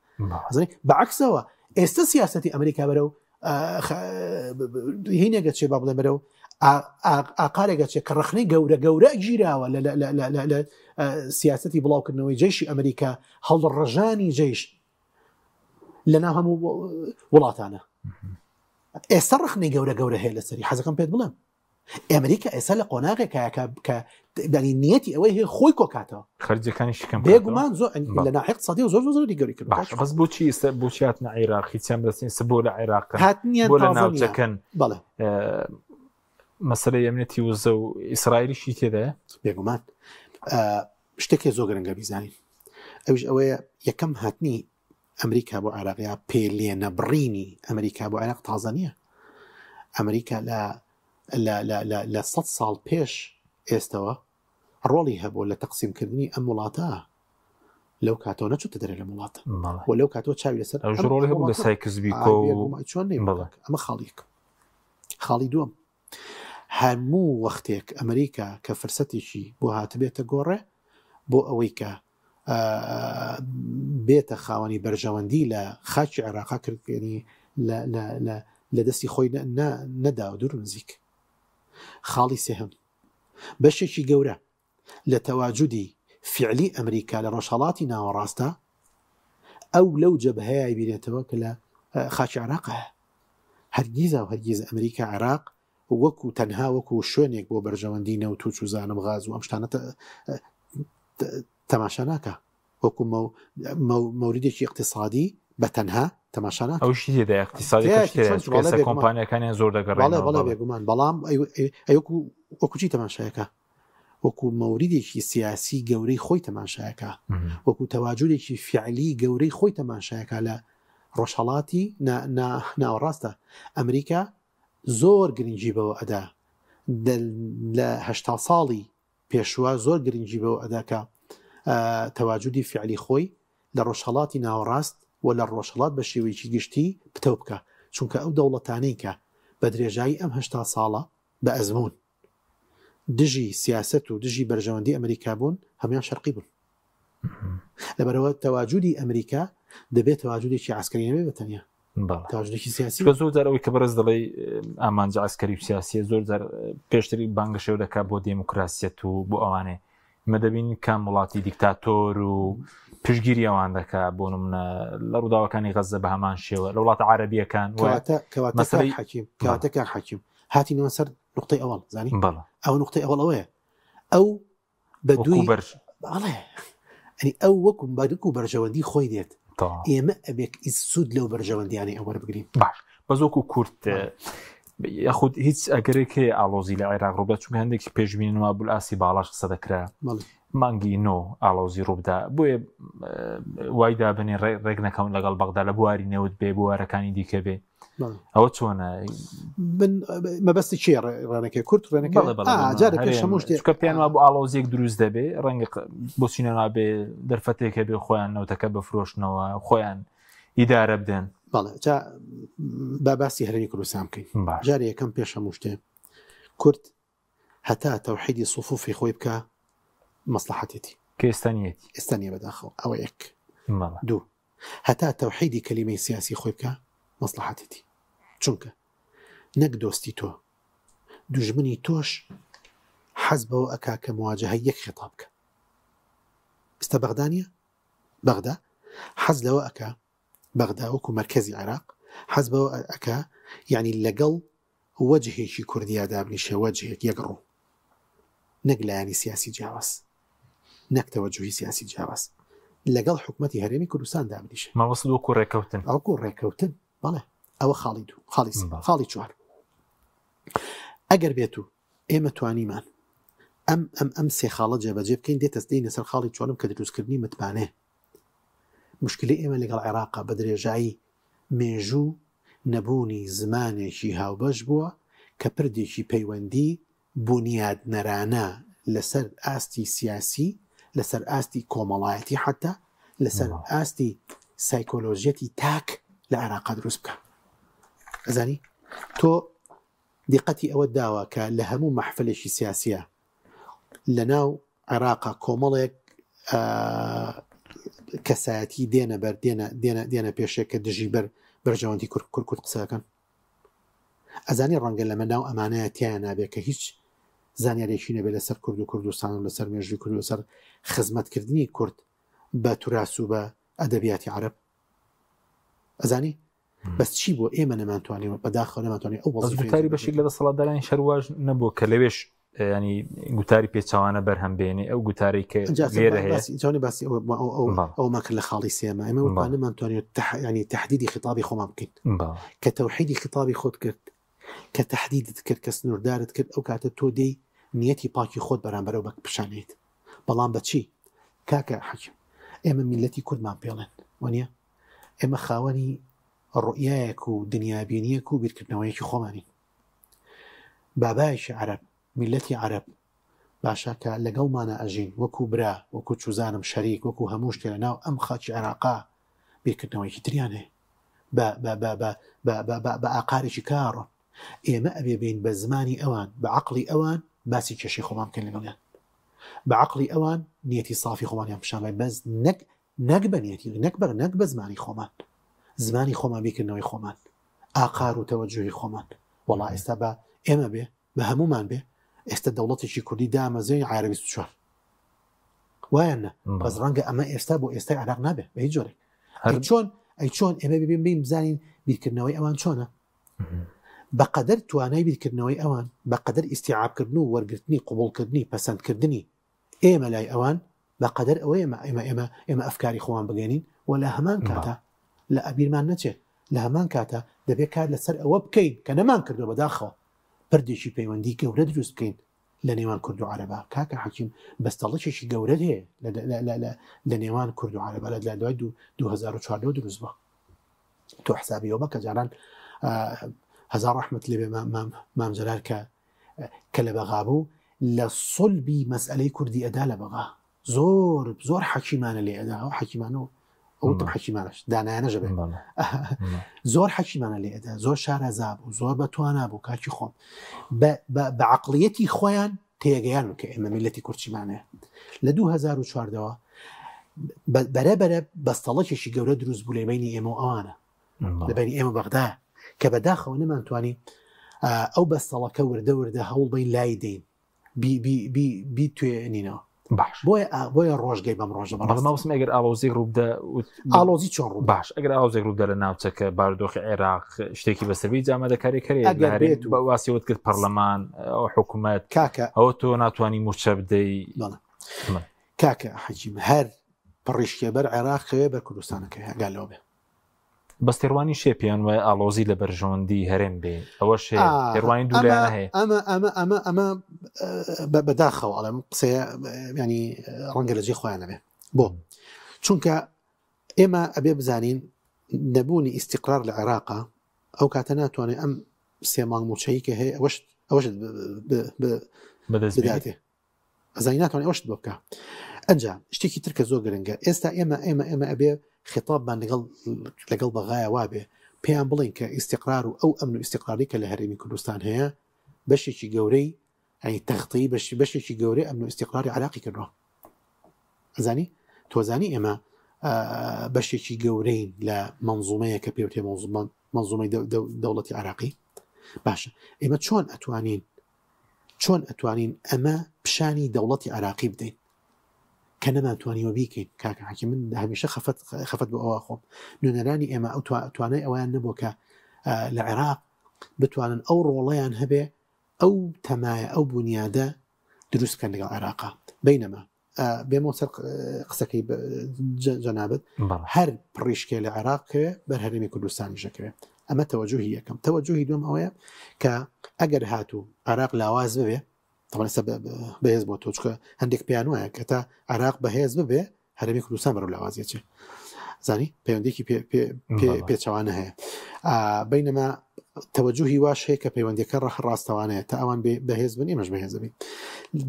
[SPEAKER 2] بەعکسەوە ئێستا سیاسەتی ئەمریکا بەرەو هینێگە چێ با بڵێ بەرەو ئاقارێگە چێ کە ڕخنەی گەورە گیراوە لە سیاسەتی بڵاوکردنەوەی جێشی ئەمریکا، هەڵڕژانی جێش لە ناو هەموو وڵاتانە. ئێستا ڕخنەی گەورە هەیە لەسەری حەزەکەم پێت بڵێم ئەمریکا ئێستا لە قۆناغێکە کە نیەتی ئەوەی هەیە خۆی کۆکاتەوە
[SPEAKER 1] خەرجەکانی شکەم
[SPEAKER 2] بێگومان زۆر لە ناحیە اقتصادی زۆر گەوری کرد.
[SPEAKER 1] بەس بۆچی هاتنە عێراق هیچیان بەستین بۆ لە عێراق بۆ لە ناوچەکەن
[SPEAKER 2] بەڵێ
[SPEAKER 1] مەسەلەی ئەمنێتی وزە و ئیسرائیلیشی تێدایە
[SPEAKER 2] بێگومان شتێکی زۆر گرنگە بیزانین. ئەوش ئەوەیە یەکەم هاتنی ئەمریکا بۆ عێراقیا پێلێنەبڕینی ئەمریکا بۆ عێراق تازە نییە. ئەمریکا لە 100 ساڵ پێش ئێستەوە ڕۆڵی هەبوو لە تەقسیمکردنی ئەم وڵاتە، لەو کاتەوە نەچوتە دەرێ لە وڵاتە و لەو کاتەوە چاوی لەسەر
[SPEAKER 1] ڕۆڵی هەبوو لە سایکزبیکۆ
[SPEAKER 2] چۆن ئەمە خاڵی دووەم. هەموو وەختێک ئەمریکا کە فرسەتێکی بۆ هاتبێتە گۆڕێ بۆ ئەوەی کە بێتە خاوەنی بەرژەوەندی لە خاکی عێراقا کردنی لە دەستی خۆی نەدا و دوور نزیک. خاڵی سێهم بەشێکی گەورە لە تەواجودی فعلی ئەمریکا لە ڕۆژهەڵاتی ناوەڕاستە ئەو لەو جەبهەیە بینێتەوە کە لە خاکی عێراقە. هەرگیز ئەمریکا عێراق وەکو تەنها وەکو شوێنێک بۆ بەرژەوەندی نەوت و چوزانم غاز و ئەم شتانە تەماشا ناکە، وەکو مەوریدێکی اقتصادی بە تەنها تەماشا ناکە.
[SPEAKER 1] ئەوشی تێدا اقتصادی کۆمپانیەکانیان زۆر دەگەڕێن.
[SPEAKER 2] بەڵێ بێگومان، بەڵام وەکو چی تەماشایەکە؟ وەکو مەوریدێکی سیاسی گەورەی خۆی تەماشایەکە، وەکو تەواجودێکی فعلی گەورەی خۆی تەماشایەکە لە ڕۆژهەڵاتی ناوەڕاستە. ئەمریکا زۆر گرنگی بەوە ئەدا لە 80 ساڵی پێشوە زۆر گرنگی بەوە ئەداکە تەواجودی فعلی خۆی لە ڕۆژهەڵاتی ناوەڕاست و لە ڕۆژهەڵات بە شێوەیەکی گشتی پتە بکە، چونکە ئەو دەوڵەتانەی کە بە درێژایی ئەم 80 ساڵە بە ئەزمون دژی سیاست و دژی بەرژەوەندی ئەمریکا بوون هەمیان شەرقی بوون. لەبەرەوە تەواجودی ئەمریکا دەبێت تەواجودێکی عسکەری نەبێت بەتەنیا تەواجودێکی سیاسی.
[SPEAKER 1] زۆر جارەوەی کە بەرز دەڵێ ئامانجە عسکەری و سیاسیە زۆر جار پێشتری بانگەشێو دەکات بۆ دێموکراسیەت و بۆ ئەوانێ مەدەبین کام وڵاتی دیکتاتۆر و پشگیری ئەوان دەکات بۆ نمونە لە ڕووداوەکانی غەزە بە هەمان شێوە لە وڵاتە عەرەبیەکان
[SPEAKER 2] کەواتە حەکیم هاتینەوە سەر نقطەی ئەوڵ زانی ئەو نقطەی ئەوڵ ئەوەیە ئەو بە دووی بەڵێ ئەو وەکو بەدوک و بەرژەوەندی خۆی دێت ئێمە ئەبێک سوود لەو بەرژەوەندیانی ئەوە بگرین.
[SPEAKER 1] باش بەزۆک و کورت یاخود هیچ ئەگەرێک هەیە ئاڵۆزی لە عێراق ڕووبدا، چونکە هەندێکی پێشبینەوە بوو ئاسی باڵاش قسە دەکرا مانگی نۆ ئاڵۆزی ڕووبدا بۆیە وای دابنێ ڕێک نەکەون لەگەڵ بەغدا لە بواری نەوت بێ بوارەکانی دیکە بێ. ئەوە چۆنە
[SPEAKER 2] مەبەستی چێ ڕێنەکە کورت
[SPEAKER 1] ڕێنەکە پێیان وا بۆ ئاڵۆزیەک دروست دەبێ ڕەنگە بۆ چینەنا بێ دەرفەتێکە بێ خۆیان نەوتەکە بەفرۆشتنەوە خۆیان ئیدارە بدەن.
[SPEAKER 2] بەڵێ با باسی هەرێمی کوردستان بکەین. جارێ یەکەم پێش هەموو شتێ کورد هەتا تەوحیدی سوفوفی خۆی بکە مەسلحەتێتی
[SPEAKER 1] کە
[SPEAKER 2] ئێستانیە بەداخەوە ئەوە یەک. دوو هەتا تەوحیدی کەلیمەی سیاسی خۆی بکە مەسلحەتێتی، چونکە نەک دۆستی تۆ دوژمنی تۆش حەز بەوە ئەکا کە مواجهە یەک خێتاب بکە. ئێستا بەغدانیە بەغدا حەز لەوە ئەکا بەغدا وەکو مرکزی عێراق حەز بەوە ئەکا یعنی لەگەڵ وەجهێکی کوردیا دابنیشە وەجهێک یەکڕوو نەک لایانی سیاسی جیاواز نەک تەوەجوهی سیاسی جیاواز لەگەڵ حکومەتی هەرێمی کوردستان دابنیشە
[SPEAKER 1] مەوەسڵ وەکو ڕێکەوتن
[SPEAKER 2] ئەوکو ڕێکەوتن بەڵێ ئەوە خاڵی دوو خاڵی چوار ئەگەر بێت و ئێمە توانیمان ئەم سێ خاڵە جێبەجێ بکەین دێتەستەی لەسەر خاڵی چوارم کە دروستکردنی متمانێ مشکلی ئێمە لەگەڵ عێراقا بە درێژایی مێژوو نەبوونی زمانێکی هاوبەش بووە کە پردێکی پەیوەندی بنیاد نەرانە لەسەر ئاستی سیاسی لەسەر ئاستی کۆمەڵایەتی حتا لەسەر ئاستی سایکۆلۆژیەتی تاک لە عێراقا دروست بکە ئەزانی تۆ دیقەتی ئەوە داوە کە لە هەموو مەحفلێکی سیاسیە لە ناو عێراقا کۆمەڵێک کەسایەتی دێنە بەر دێنە پێشێک کە دژی بەرژەوەندی کورد قسەکەن ئەزانی ڕەنگە لەمە ناو ئەمانەیە تیان نابێت کە هیچ زانیارێکی نەبێت لەسەر کورد و کوردستان و لەسەر مێژووی کورد و لەسەر خزمەتکردنی کورد بە توراس و بە ئەدەبیاتی عەرەب ئەزانی بەس چی بۆ ئێمە نەمانتوانین بەداخەوە نەمانتوانین ئەو
[SPEAKER 1] گوتاری بەشێک لە دەسەڵاتدارانی شەرواژ نەبوو کە لەوێش ینی گوتاری پێچوانە بەرهەم بێنێ ئەو گوتاری کە لێرە هەیە
[SPEAKER 2] باسی ئەو ماکرد لە خاڵی سێمە ئێمە نەمانتوانێت ینی تحدیدی خطابی خۆمان بکەین کە تەوحیدی خطابی خۆت کرد کە تحدیدت کرد کە سنووردارت کرد ئەو کاتە تۆ دەی نیەتی پاکی خۆت بەرامبەرەوە بە پیشانیت بەڵام بەچی کاکە حەکیم ئێمە میلەتی کوردمان پێڵێن وانە ئێمە خاوەنی ڕوئیایەک و دنیابینیەک و بیرکردنەوەیەکی خۆمانین بابایشی عەرەب میلەتی عەرەب باشە کە لەگەڵمانە ئەژین وەکو برا وەکو چوزانم شەریک وەکو هەموو شتێ لە ناو ئەم خاکی عێراقا بیرکردنەوەیکی تریان هەیە بە ئاقارێکی کارڕۆن ئێمە ئەبێ بین بە زمانی ئەوان بە عەقڵی ئەوان باسی کێشی خۆمان بکەین لەگەڵیان بە عەقڵی ئەوان نیەتی سافی خۆمانیان پیشان بەس نەک بە نیەتی نەک بە زمانی خۆمان زمانی خۆمان بیکردنەوەی خۆمان ئاقار و تەوەجوهی خۆمان وەڵا ئێستا بە ئێمە بێ بە هەمومان بێ ئێستا دەوڵەتێکی کوردی دامەزێنی عێراقی 24 وایە بەس ڕەنگە ئەمە ئێستا بۆ ئێستای عێراق نابێ بە هیچ جۆرێک چۆن ئێمە ببین بزانین بیرکردنەوەی ئەوان چۆنە بەقەدەر توانای بیرکردنەوەی ئەوان بەقەدەر ئیستیعابکردن و وەرگرتنی قوبوڵکردنی پەسەندکردنی ئێمە لای ئەوان بەقەدەر ئەوەی ئێمە ئەفکاری خۆمان بگەینین و لە هەمان کاتە لە ئەبیرمان نەچێت لە هەمان کاتە دەبێت کار لەسەر ئەوە بکەین کە نەمان کردو بەداخەوە پردێکی پەیوەندی گەورە دروست بکەین لە نێوان کورد و عەرەبا کاکە حەکیم بەستەڵەشێکی گەورە هەیە لە نێوان کورد و عەرەبا لە دوای 2014 دروست بووە تۆ حسابیەوە بە کە جاران هەزار ڕەحمەت لێبێ مام جەلال کە لە بەغا بوو لە سڵبی مەسئلەی کوردی ئەدا لە بەغا زۆر حەکیمانە لێ ئەدا ئەو حەکیمانە ئەوتم حەکیمانش دانایانەژە بێ زۆر حەکیمانە لێ ئەدا زۆر شارەزا بوو زۆر بەتوانا بوو کاکی خۆم بە عەقڵیەتی خۆیان تێگەیان کە ئێمە میلەتی کورچیمانەیە لە 2014 بەرەبەرە بەستەڵەکێکی گەورە دروست بوو لە بینی ئێمە و ئەوانە لە بینی ئێمە بەغدا کە بەداخەوە نەمانتوانی ئەو بەستەڵەکە وردە هەوڵ بین لای دەین بی توێنینەوە
[SPEAKER 1] باش
[SPEAKER 2] بۆیە ڕۆژگەی بەم ڕۆژە
[SPEAKER 1] بەڵام ئەگەر ئاڵۆزی ڕووبدا
[SPEAKER 2] ئاڵۆزی چۆن ڕوو
[SPEAKER 1] باش ئەگەر ئاڵۆزێک ڕووبدا لە ناوچەکە بارودۆخی عێراق شتێکی بەسەروی جامەدەکاری کەرێ بە واسیەوەت کرد پەرلەمان ئەو حکوومەت
[SPEAKER 2] کاکە
[SPEAKER 1] ئەوە تۆ ناتوانانی موچە بدەی
[SPEAKER 2] کاکە حەجیم هەر پڕیشکێبەر عێراقەوێ بەر کوردستانەکە هەگالەوە بێ
[SPEAKER 1] بەستێڕوانی شێپیان وای ئاڵۆزی لە بەرژەوەندی هەرێم بێ ئەوە شێڕوانی دوولایانە هەیە
[SPEAKER 2] ئەمە بەداخەوە ئەڵێم قسەیە ینی ڕەنگە لەجێ خۆیانە بێ بۆ چونکە ئێمە ئەبێ بزانین نەبوونی ئیستیقرار لە عێراقا ئەو کاتە ناتوانێت ئەم سێ مانگ موچەیی کە هەیە ئەوەش بداتێ ئەزانی ناتوانێت ئەوشت بۆ بکە ئەنجا شتێکی ترکە زۆر گرنگە ئێستا ئێمە ئەبێ خطابمان لەگەڵ بەغایە وابێ پێیان بڵین کە ئیستیقرار و ئەو ئەمن و ئیستیقراری کە لە هەرێمی کوردستان هەیە بەشێکی گەورەی ئەی تەختی بەشێکی گەورەی ئەمن و ئیستیقراری عێراقی کردووە ئەزانی تۆزانی ئێمە بەشێکی گەورەین لە منزومەیە کە پێوتێ منزومەی دەوڵەتی عێراقی باشە ئێمە چۆن ئەتوانین ئەمە پیشانی دەوڵەتی عێراقی بدەین کە نەماتوانیوە بیکەین کاکە حەکیم من هەمیشە خەفەت بۆ ئەوە خۆم نوێنەرانی ئێمە ئەو توانای ئەویان نەبوو کە لە عێراق بتوانن ئەو ڕۆڵەیان هەبێ ئەو تەمایە ئەو بنیادە دروستکەن لەگەڵ عێراقا بینەمە بێمەوە سەر قسەکەی جەنابەت هەر پڕیشکێ لە عێراقکەوێ بەر هەرێمی کوردستانیشەکەوێ ئەمە تەوەجوهی یەکەم تەوەجوهی دوم ئەوەیە کە ئەگەر هاتوو عێراق لاواز ببێ تەمەنسە بەهێز بۆ تۆچکە هەندێک پیان وایە کە تا عێراق بەهێز ببێ هەرێمی کوردستان بەرەو لاوازیەچێ زانی پەیوەندێکی پێچەوانە هەیە بینەما تەوەجوهی واش هەیە کە پەیوەندەکە ڕاستەوانەیە تا ئەوان بەهێز بن ئێمەش بەهێز بین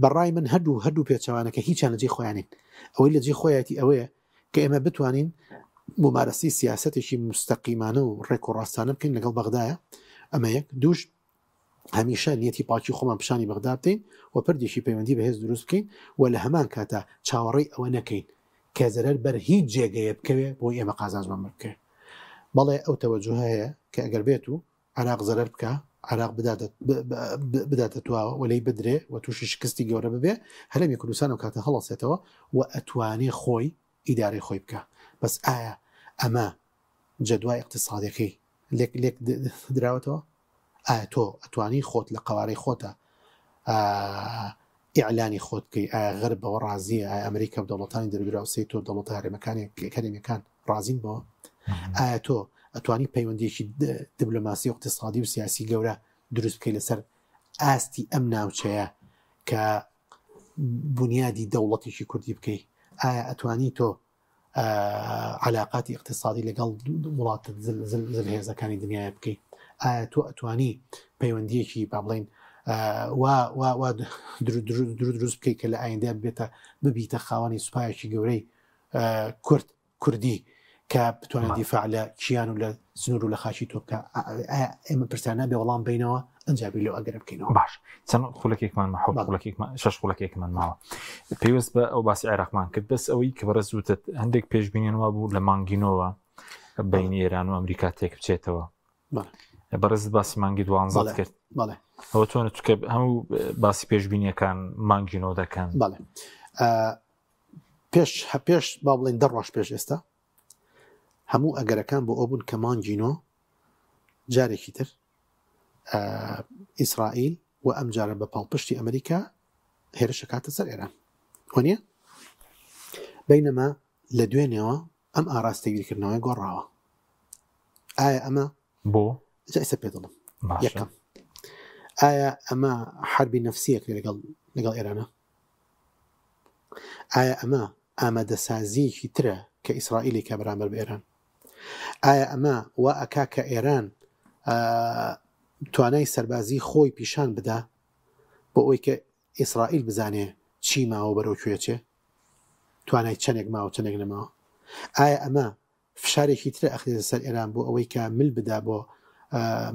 [SPEAKER 2] بەڕای من هەردوو پێچەوانەکە هیچیان لەجێ خۆیانین ئەوەی لەجێ خۆیەتی ئەوەیە کە ئێمە بتوانین ممارەسی سیاسەتێکی مستەقیمانە و ڕێک و ڕاستانە بکەین لەگەڵ بەغدایە ئەمە یەک دووش هەمیشە نیەتی پاکی خۆمان پیشانی بەغدا بکەین و پردێکی پەیوەندی بەهێز دروست بکەین و لە هەمان کاتە چاوەڕێی ئەوە نەکەین کە زەرەر بەر هیچ جێگەیە بکەوێ بۆی ئێمە قازانجمان بکە بەڵێ ئەو تەوەجوه هەیە کە ئەگەر بێت و عێراق زەرەر بکە عێراق بداتە تواوە وەلەی بدرێ و تووشی شکستی گەورە ببێ هەرێمی کوردستان و کاتە هەڵەسێتەوە و ئەتوانێ خۆی ئیدارەی خۆی بکە بەس ئایا ئەمە جەدوای اقتصادیەکەی لێک دراوەتەوە ئایا تۆ ئەتوانی خۆت لە قوارەی خۆتە ئیعلانی خۆت بکەی ئایا غەرب بەوە ڕازیە ئایا ئەمریکا و دەوڵەتانی دەرودراوسی تۆ دەوڵەتە هەرێمەکان ڕازین بەوە ئایا تۆ ئەتوانی پەیوەندیەکی دیبلۆماسی و اقتصادی و سیاسی گەورە دروست بکەی لەسەر ئاستی ئەم ناوچەیە کە بنیادی دەوڵەتێکی کوردی بکەی ئایا ئەتوانی تۆ علاقاتی اقتصادی لەگەڵ وڵاتە زلهێزەکانی دنیای بکەی ئایا تۆ ئەتوانی پەیوەندیەکی با بڵێن دروست بکەی کە لە ئایندە ببیتە خاوەنی سوپایەکی گەورەی کوردی کە بتوانێت دیفاع لە کیان و لە سنوور و لە خاچی تۆ بکە ئێمە پرسیانە بێ وەڵام بینەوە ئەنجابی لەو ئەگەر بکەینەوە
[SPEAKER 1] باش چەند خولەکێکمان شەش خولەکێکمان ماوە پێویست بە ئەو باسی عێراقمان کرد بەس ئەوەی کە بەڕێز وتت هەندێک پێشبینیانەوە بوو لە مانگینەوە بینی ئێران و ئەمریکا تێک بچێتەوە بەڕێز باسی مانگی 12 کرد ئەوە چۆن چکە هەموو باسی پێشبینیەکان مانگینەوە دەکەن
[SPEAKER 2] پێش با بڵێن 10 ڕۆژ پێش ئێستا هەموو ئەگەرەکان بۆ ئەو بوون کە مانگینۆ جارێکی تر ئیسرائیل و ئەم جارە بە پاڵپشتی ئەمریکا هێرشە کاتە سەر ئێران وانە بینەما لە دوێنێەوە ئەم ئاراستەگیرکردنەوەی گۆڕاوە ئایا ئەمە
[SPEAKER 1] بۆ
[SPEAKER 2] جایسە پێ دڵم یەکەم ئایا ئەمە حربی نەفسیەک لەگەڵ ئێرانە ئایا ئەمە ئامادەسازیەکی ترە کە ئیسرائیلی کە بەرامبەر بە ئێران ئایا ئەمە وا ئەکا کە ئێران توانای سەربازی خۆی پیشان بدا بۆ ئەوی کە ئیسرائیل بزانێ چی ماوە بەرەو کوێچێ توانای چەندێک ماوە چەندێک نەماوە ئایا ئەمە فشارێکی ترە ئەخرێتە سەر ئێران بۆ ئەوەی کە مل بدا بۆ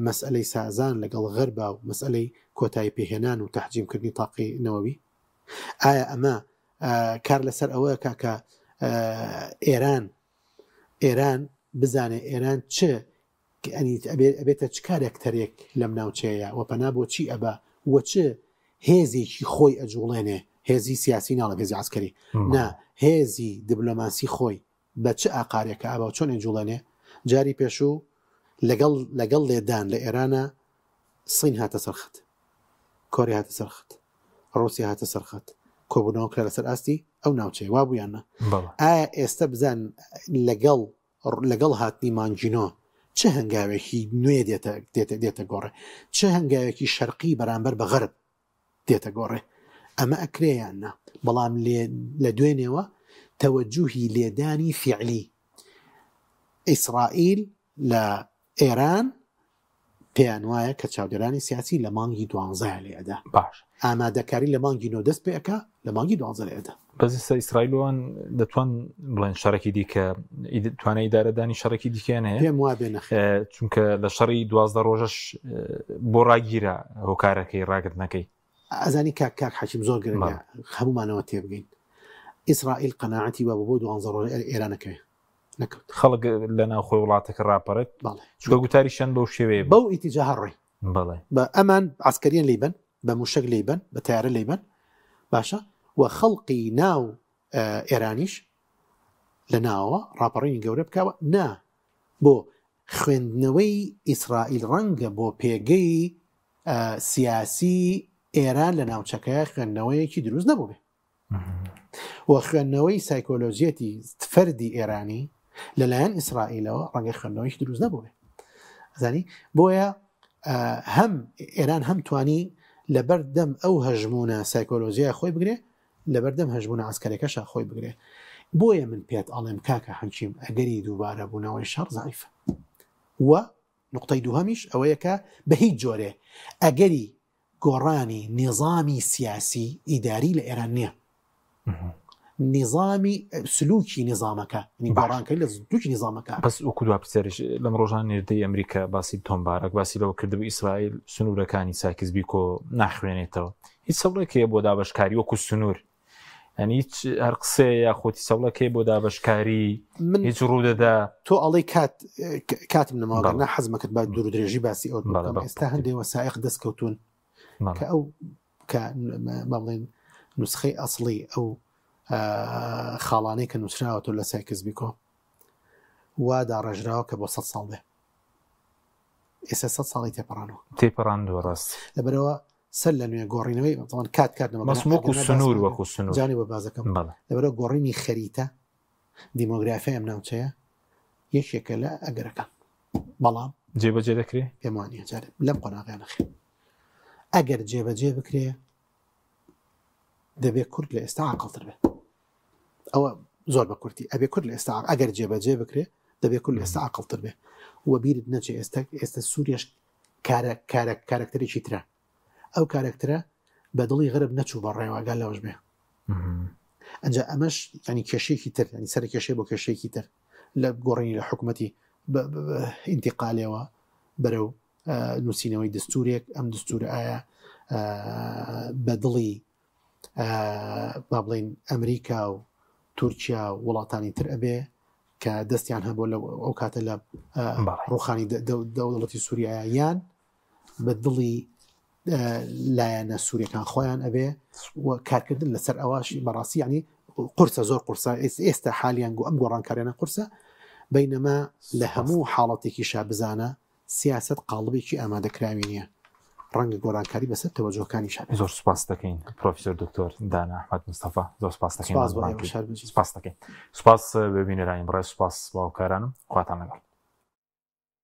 [SPEAKER 2] مەسئلەی سازان لەگەڵ غەربا و مەسئلەی کۆتایی پێهێنان و تەحجیمکردنی تاقی نەوەوی ئایا ئەمە کار لەسەر ئەوەیە کاکە ئێران بزانێ ئێران چ ئەبێتە چ کارێکتەرێک لەم ناوچەیە و پەنا بۆ چی ئەبە وە چ هێزێکی خۆی ئەجوڵێنێ هێزی سیاسی ناڵە هێزی عسکەری نا هێزی دیبلۆماسی خۆی بە چ ئاقارێکە ئابا و چۆن ئەجوڵێنێ جاری پێشوو لەگەڵ لێدان لە ئێرانە سین هاتە سەرخت کۆری هاتە سەرخت ڕووسی هاتە سەرخت کۆبوونەوە کرا لەسەر ئاستی ئەو ناوچەی وا بوویانە ئایا ئێستا بزان لەگەڵ هاتنی مانگینۆ چه هەنگاوێکی نوێ دێتە گۆڕێ چه هەنگاوێکی شەرقی بەرامبەر بە غەرب دێتە گۆڕێ ئەمە ئەکرێیاننا بەڵام لە دوێنێەوە تەوەجوهی لێدانی فیعلی ئیسرائیل لە ئێران پێیان وایە کە چاودێرانی سیاسی لە مانگی 12 لێدا
[SPEAKER 1] باش
[SPEAKER 2] ئامادەکاری لە مانگی نۆ دەست پێەکە لە مانگی 12 لێدا
[SPEAKER 1] بەزیستا ئیسرائیلوان دەتوان بڵێن شەڕێکی دیکە توانای ئیدارەدانی شەڕێکی دیکەیان هەیە
[SPEAKER 2] پێم وا بێنە
[SPEAKER 1] چونکە لە شەڕی 12 ڕۆژەش بۆ ڕاگیرە هۆکارەکەی ڕاگرتنەکەی
[SPEAKER 2] ئەزانی کاک حەکیم زۆر گرنگە هەمومانەوە تێبگەین ئیسرائیل قەناعەتی بە بۆ 12 ڕۆژ ئێرانەکەوێ نەکەوت
[SPEAKER 1] خەڵک لە ناوخۆی وڵاتەکە ڕاپەڕێت چکە گوتاریشان بەو شێوەیە
[SPEAKER 2] بەو ئیتیجاه ڕێ
[SPEAKER 1] بەڵێ
[SPEAKER 2] بە ئەمان عسکەریان لێبن بە موشک لێبن بە تیارە لێبن باشە و خەڵقی ناو ئێرانیش لە ناوە ڕاپەڕینی گەورە بکەوە نا بۆ خوێندنەوەی ئیسرائیل ڕەنگە بۆ پێگەی سیاسی ئێران لە ناوچەکە خوێندنەوەیەکی دروست نەبوو بێ و خوێندنەوەی سایکۆلۆژیەتی فەردی ئێرانی لەلایەن ئیسرائیلەوە ڕەنگە خوێندنەوەیکی دروست نەبوو بێ زانی بۆیە هەم ئێران هەم توانی لەبەر دەم ئەو هەژمونە سایکۆلۆژیە خۆی بگرێ لەبەر دەم هەژمونە عسکەرێکەشە خۆی بگرێ بۆیە من پێت ئەڵێم کاکە حەنچیم ئەگەری دووبارە بوونەوەی شەڕ زایفە و نقطەی دووهەمیش ئەوەیە کە بە هیچ جۆرێ ئەگەری گۆڕانی نظامی سیاسی ئیداری لە ئێران نییە نظامی سلوکی نظامەکە گۆڕانکەی لە سلوکی نظامەکە
[SPEAKER 1] بەس وەکو دوپرسێریش لەم ڕۆژان نێردەی ئەمریکا باسی تۆمبارەك باسی لەوە کردبوو ئیسرائیل سنوورەکانی ساکس بیکۆ ناخوێنێتەوە هیچ سەوڵێکەیە بۆ دابەشکاری وەکو سنوور ینی هیچ هەر قسەیە یا خۆتی سەوڵەکەی بۆ دابەشکاری هیچ ڕوودەدا
[SPEAKER 2] تۆ ئەڵێ کاتم نەماوەنا حەزمەکەت با دوور درێژی باسی ئەو ئێستا هەندێک وەسایق دەستکەوتون کە ئەو کە بڵێن نسخەی ئەسڵی ئەو خاڵانەی کە نووسراوەتۆ لە سایکس بیکۆ وا داڕێژراوە کە بۆ 100 ساڵ بێ ئێستا 100 ساڵی
[SPEAKER 1] تێپەڕاندوە ڕاست
[SPEAKER 2] لەبەرەوە سەر لە نوێ گۆڕینەوەی کات
[SPEAKER 1] وەکو سنوور وەکو سنوور
[SPEAKER 2] جانی بە بازەکەم لەبەرەوە گۆڕینی خەریتە دیمۆگرافی ئەم ناوچەیە یەکێکە لە ئەگەرەکان بەڵام
[SPEAKER 1] جێبەجێ دەکرێ
[SPEAKER 2] پێم وانە جارێ لەم قۆناغیانەخێ ئەگەر جێبەجێ بکرێ دەبێت کورد لە ئێستا عاقڵتر بێت ئەوە زۆر بە کورتی ئەبێ کورد لە ئێستا ئەگەر جێبەجێ بکرێ دەبێت کورد لە ئێستا عاقڵتر بێ وە بیرت نەچێ ئێستا سووریش کارکتەرێکی ترە ئەو کارکترە بە دڵی غەرب نەچوو بە ڕێواگە لەوەش بێ ئەنجا ئەمەش ینی کێشەیەکی تر ینی سەر کێشەی بۆ کێشەیەکی تر لە گۆڕینی لە حکوومەتی ئینتیقالەوە بەرەو نووسینەوەی دستورێک ئەم دستورە ئایا بە دڵی با بڵین ئەمریکا و تورکیا و وڵاتانی تر ئەبێ کە دەستیان هەبوو لە ئەو کاتە لە ڕوخانی دەوڵەتی سووریایە یان بە دڵی لایەنە سووریەکان خۆیان ئەبێ و کارکردن لەسەر ئەواشی بەڕاستی ینی قورسە زۆر قورسە ئێستا حالیان ئەم گۆڕانکاریانە قورسە بەینەما لە هەموو حاڵەتێکی شابزانە سیاست قاڵبێکی ئامادەکراوی نییە ڕەنگە گۆڕانکاری بەسەر تەوەجۆکانی شار
[SPEAKER 1] زۆر سوپاس دەکەین پرۆفیسۆر دکتۆر دانا ئەحمەد مستەفا زۆر سوپاس دەکەین سوپاس دەکەین سوپاس ببینەرانی بڕێز سوپاس باوکارانم خواتان لەگەڵ